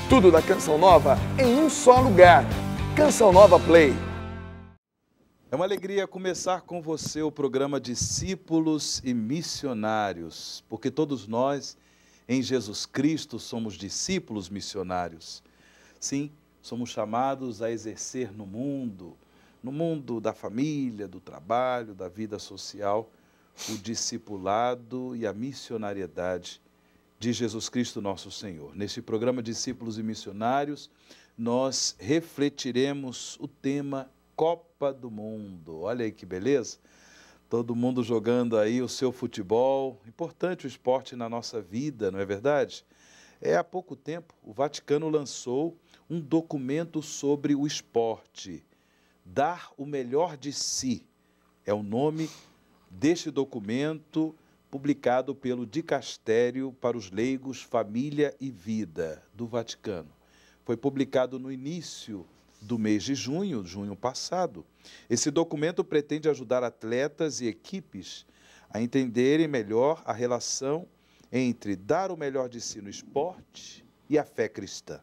Tudo da Canção Nova em um só lugar. Canção Nova Play. É uma alegria começar com você o programa Discípulos e Missionários, porque todos nós, em Jesus Cristo, somos discípulos missionários. Sim, somos chamados a exercer no mundo da família, do trabalho, da vida social, o discipulado e a missionariedade de Jesus Cristo nosso Senhor. Neste programa Discípulos e Missionários, nós refletiremos o tema Copa do Mundo. Olha aí que beleza! Todo mundo jogando aí o seu futebol. Importante o esporte na nossa vida, não é verdade? Há pouco tempo, o Vaticano lançou um documento sobre o esporte. Dar o melhor de si é o nome deste documento publicado pelo Dicastério para os Leigos, Família e Vida do Vaticano. Foi publicado no início do mês de junho passado. Esse documento pretende ajudar atletas e equipes a entenderem melhor a relação entre dar o melhor de si no esporte e a fé cristã.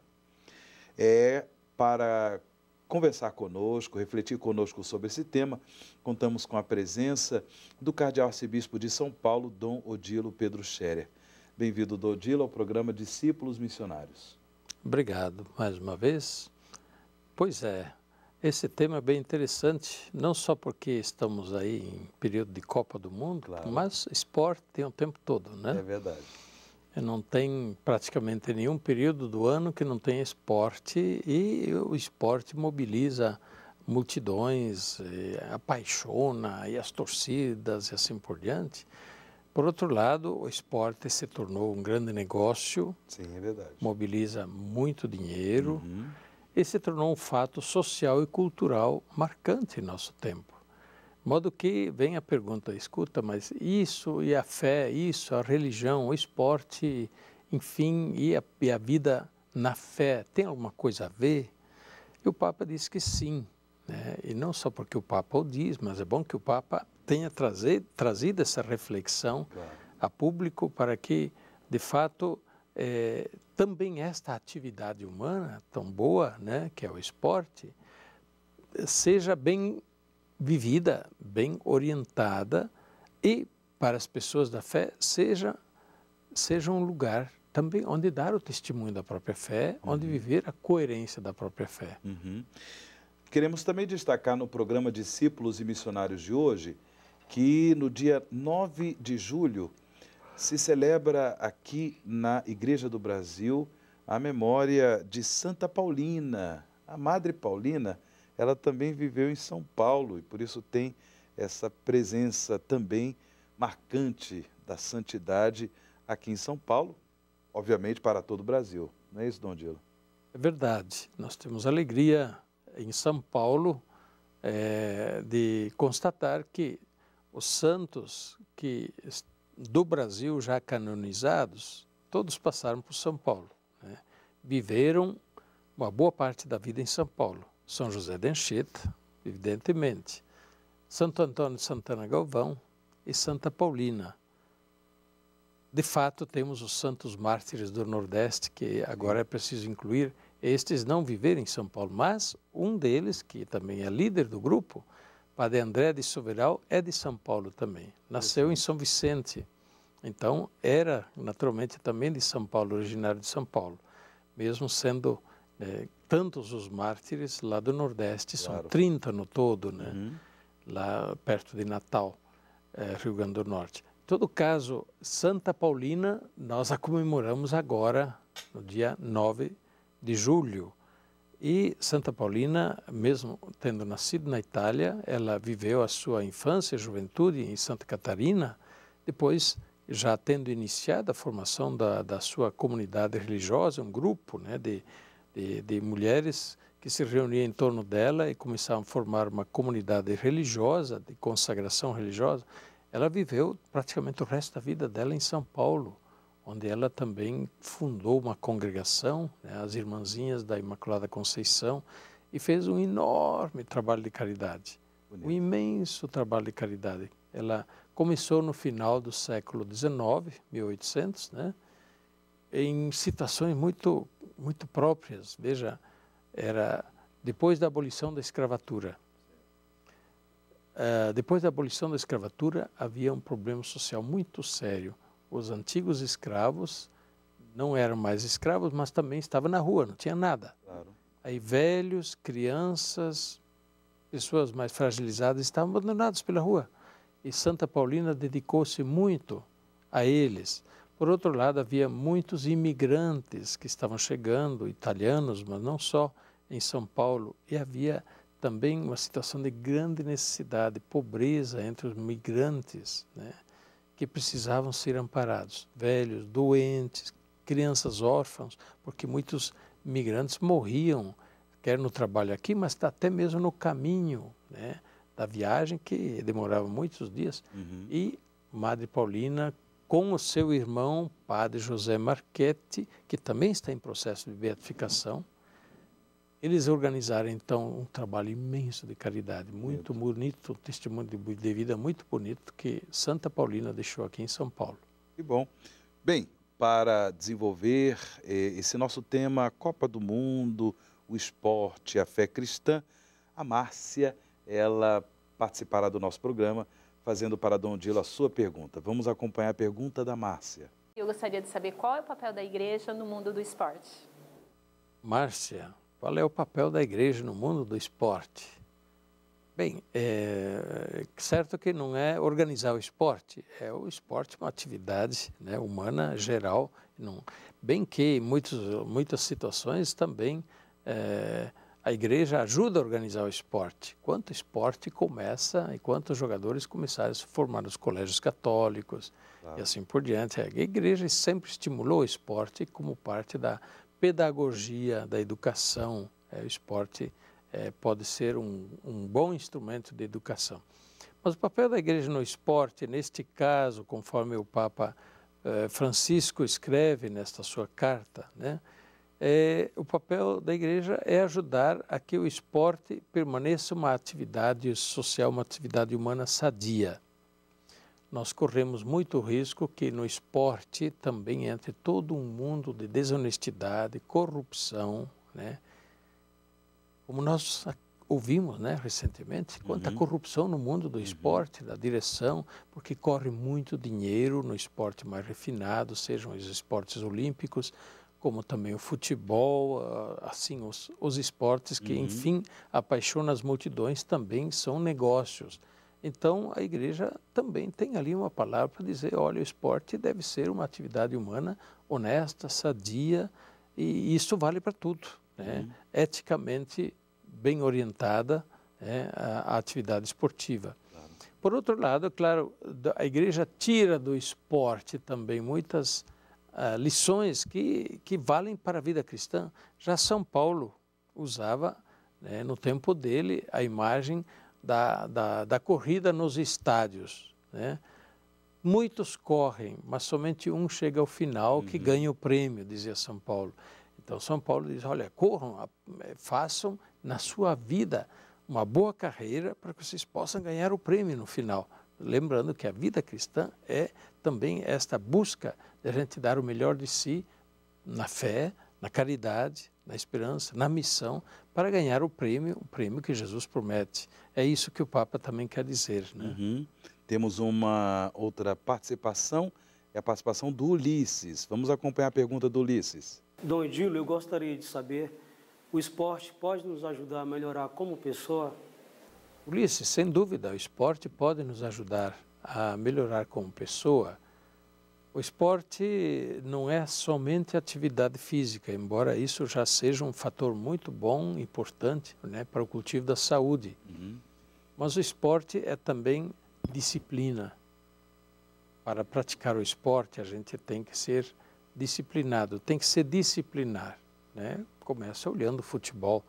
Para conversar conosco, refletir conosco sobre esse tema, contamos com a presença do cardeal arcebispo de São Paulo, Dom Odilo Pedro Scherer. Bem-vindo, Dom Odilo, ao programa Discípulos Missionários. Obrigado mais uma vez. Pois é, esse tema é bem interessante, não só porque estamos aí em período de Copa do Mundo, claro, mas esporte tem o tempo todo, né? É verdade. Não tem praticamente nenhum período do ano que não tenha esporte, e o esporte mobiliza multidões, apaixona, e as torcidas e assim por diante. Por outro lado, o esporte se tornou um grande negócio. Sim, é verdade. Mobiliza muito dinheiro e se tornou um fato social e cultural marcante em nosso tempo. De modo que vem a pergunta, escuta, mas isso e a fé, isso, a religião, o esporte, enfim, e a vida na fé, tem alguma coisa a ver? E o Papa disse que sim, né? E não só porque o Papa o diz, mas é bom que o Papa tenha trazido essa reflexão, claro, a público, para que, de fato, também esta atividade humana tão boa, né, que é o esporte, seja bem vivida, bem orientada, e para as pessoas da fé seja um lugar também onde dar o testemunho da própria fé, onde viver a coerência da própria fé. Queremos também destacar no programa Discípulos e Missionários de hoje que no dia 9 de julho se celebra aqui na Igreja do Brasil a memória de Santa Paulina. A Madre Paulina, ela também viveu em São Paulo e por isso tem essa presença também marcante da santidade aqui em São Paulo, obviamente para todo o Brasil. Não é isso, Dom Odilo? É verdade. Nós temos alegria em São Paulo de constatar que os santos do Brasil já canonizados, todos passaram por São Paulo, né? Viveram uma boa parte da vida em São Paulo. São José de Anchieta, evidentemente, Santo Antônio de Santana Galvão e Santa Paulina. De fato, temos os santos mártires do Nordeste, que agora é preciso incluir. Estes não viveram em São Paulo, mas um deles, que também é líder do grupo, Padre André de Soberal, é de São Paulo também. Nasceu em São Vicente, então era naturalmente também de São Paulo, originário de São Paulo, mesmo sendo tantos os mártires lá do Nordeste, claro, são 30 no todo, né? Lá perto de Natal, Rio Grande do Norte. Em todo caso, Santa Paulina, nós a comemoramos agora, no dia 9 de julho. E Santa Paulina, mesmo tendo nascido na Itália, ela viveu a sua infância e juventude em Santa Catarina, depois, já tendo iniciado a formação da sua comunidade religiosa, um grupo, né, de mulheres que se reuniam em torno dela e começavam a formar uma comunidade religiosa, de consagração religiosa. Ela viveu praticamente o resto da vida dela em São Paulo, onde ela também fundou uma congregação, né, as Irmãzinhas da Imaculada Conceição, e fez um enorme trabalho de caridade, um imenso trabalho de caridade. Ela começou no final do século XIX, 1800, né, em situações muito muito próprias. Veja, era depois da abolição da escravatura. Depois da abolição da escravatura, havia um problema social muito sério. Os antigos escravos não eram mais escravos, mas também estavam na rua, não tinha nada. Claro. Aí velhos, crianças, pessoas mais fragilizadas estavam abandonados pela rua. E Santa Paulina dedicou-se muito a eles. Por outro lado, havia muitos imigrantes que estavam chegando, italianos, mas não só, em São Paulo. E havia também uma situação de grande necessidade, pobreza entre os migrantes, né, que precisavam ser amparados. Velhos, doentes, crianças órfãos, porque muitos migrantes morriam, quer no trabalho aqui, mas até mesmo no caminho, né, da viagem, que demorava muitos dias. E Madre Paulina, com o seu irmão, Padre José Marchetti, que também está em processo de beatificação, eles organizaram, então, um trabalho imenso de caridade, muito bonito, um testemunho de vida muito bonito que Santa Paulina deixou aqui em São Paulo. Que bom. Bem, para desenvolver esse nosso tema, a Copa do Mundo, o esporte, a fé cristã, a Márcia, ela participará do nosso programa, fazendo para Dom Odilo a sua pergunta. Vamos acompanhar a pergunta da Márcia. Eu gostaria de saber qual é o papel da igreja no mundo do esporte. Márcia, qual é o papel da igreja no mundo do esporte? Bem, é certo que não é organizar o esporte é uma atividade, né, humana geral. Não, bem que em muitas situações também a igreja ajuda a organizar o esporte. Quanto esporte começa e quantos jogadores começaram a se formar nos colégios católicos, claro, e assim por diante. A igreja sempre estimulou o esporte como parte da pedagogia, da educação. O esporte pode ser um bom instrumento de educação. Mas o papel da igreja no esporte, neste caso, conforme o Papa Francisco escreve nesta sua carta, né, o papel da igreja é ajudar a que o esporte permaneça uma atividade social, uma atividade humana sadia. Nós corremos muito risco que no esporte também entre todo um mundo de desonestidade, corrupção, né? Como nós ouvimos, né, recentemente, quanta corrupção no mundo do esporte, da direção, porque corre muito dinheiro no esporte mais refinado, sejam os esportes olímpicos, como também o futebol, assim, os esportes que, enfim, apaixonam as multidões, também são negócios. Então, a igreja também tem ali uma palavra para dizer, olha, o esporte deve ser uma atividade humana honesta, sadia, e isso vale para tudo, né? Eticamente bem orientada, né, a atividade esportiva. Claro. Por outro lado, claro, a igreja tira do esporte também muitas lições que valem para a vida cristã. Já São Paulo usava, né, no tempo dele, a imagem da corrida nos estádios, né? Muitos correm, mas somente um chega ao final que ganha o prêmio, dizia São Paulo. Então, São Paulo diz, olha, corram, façam na sua vida uma boa carreira para que vocês possam ganhar o prêmio no final. Lembrando que a vida cristã é também esta busca de a gente dar o melhor de si na fé, na caridade, na esperança, na missão, para ganhar o prêmio que Jesus promete. É isso que o Papa também quer dizer, né? Temos uma outra participação, é a participação do Ulisses. Vamos acompanhar a pergunta do Ulisses. Dom Odilo, eu gostaria de saber, o esporte pode nos ajudar a melhorar como pessoa? Ulisses, sem dúvida, o esporte pode nos ajudar a melhorar como pessoa. O esporte não é somente atividade física, embora isso já seja um fator muito bom, importante, né, para o cultivo da saúde. Mas o esporte é também disciplina. Para praticar o esporte, a gente tem que ser disciplinado, tem que se disciplinar, né? Começa olhando o futebol.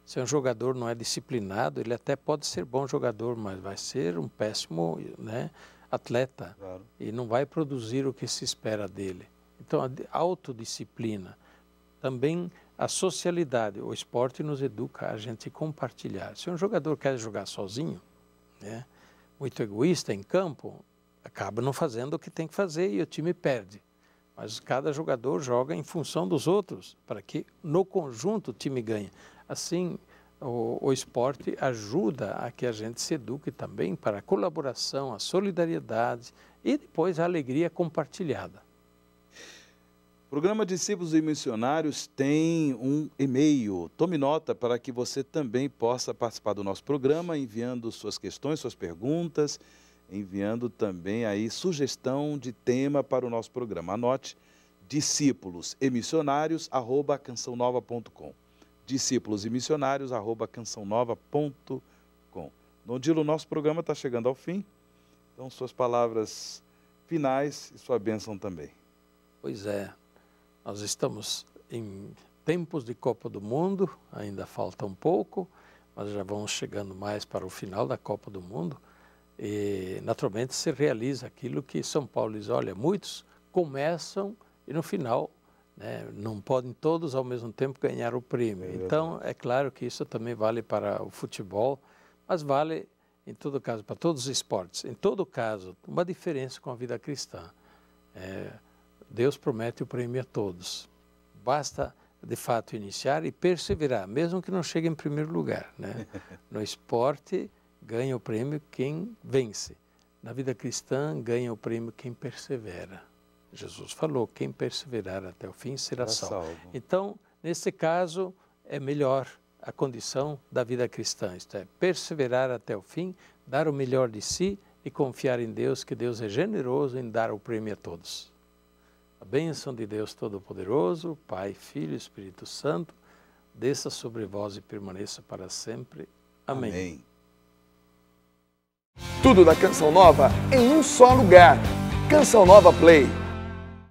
Se um jogador não é disciplinado, ele até pode ser bom jogador, mas vai ser um péssimo, né, atleta. Claro. E não vai produzir o que se espera dele. Então, a autodisciplina, também a socialidade, o esporte nos educa a gente compartilhar. Se um jogador quer jogar sozinho, né, muito egoísta em campo, acaba não fazendo o que tem que fazer e o time perde. mas cada jogador joga em função dos outros, para que no conjunto o time ganhe. Assim, o esporte ajuda a que a gente se eduque também para a colaboração, a solidariedade e depois a alegria compartilhada. O programa Discípulos e Missionários tem um e-mail. Tome nota para que você também possa participar do nosso programa, enviando suas questões, suas perguntas, enviando também aí sugestão de tema para o nosso programa. Anote, discípulosemissionários@cançãonova.com. discípulosemissionários@cançãonova.com. Nondilo, o nosso programa está chegando ao fim, então suas palavras finais e sua bênção também. Pois é, nós estamos em tempos de Copa do Mundo, ainda falta um pouco, mas já vamos chegando mais para o final da Copa do Mundo e naturalmente se realiza aquilo que São Paulo diz, olha, muitos começam e no final não podem todos ao mesmo tempo ganhar o prêmio. Então, é claro que isso também vale para o futebol, mas vale, em todo caso, para todos os esportes. Em todo caso, uma diferença com a vida cristã. Deus promete o prêmio a todos. Basta, de fato, iniciar e perseverar, mesmo que não chegue em primeiro lugar. No esporte, ganha o prêmio quem vence. Na vida cristã, ganha o prêmio quem persevera. Jesus falou, quem perseverar até o fim será salvo. Então, nesse caso, é melhor a condição da vida cristã, isto é, perseverar até o fim, dar o melhor de si e confiar em Deus, que Deus é generoso em dar o prêmio a todos. A bênção de Deus Todo-Poderoso, Pai, Filho e Espírito Santo, desça sobre vós e permaneça para sempre. Amém. Amém. Tudo da Canção Nova em um só lugar. Canção Nova Play.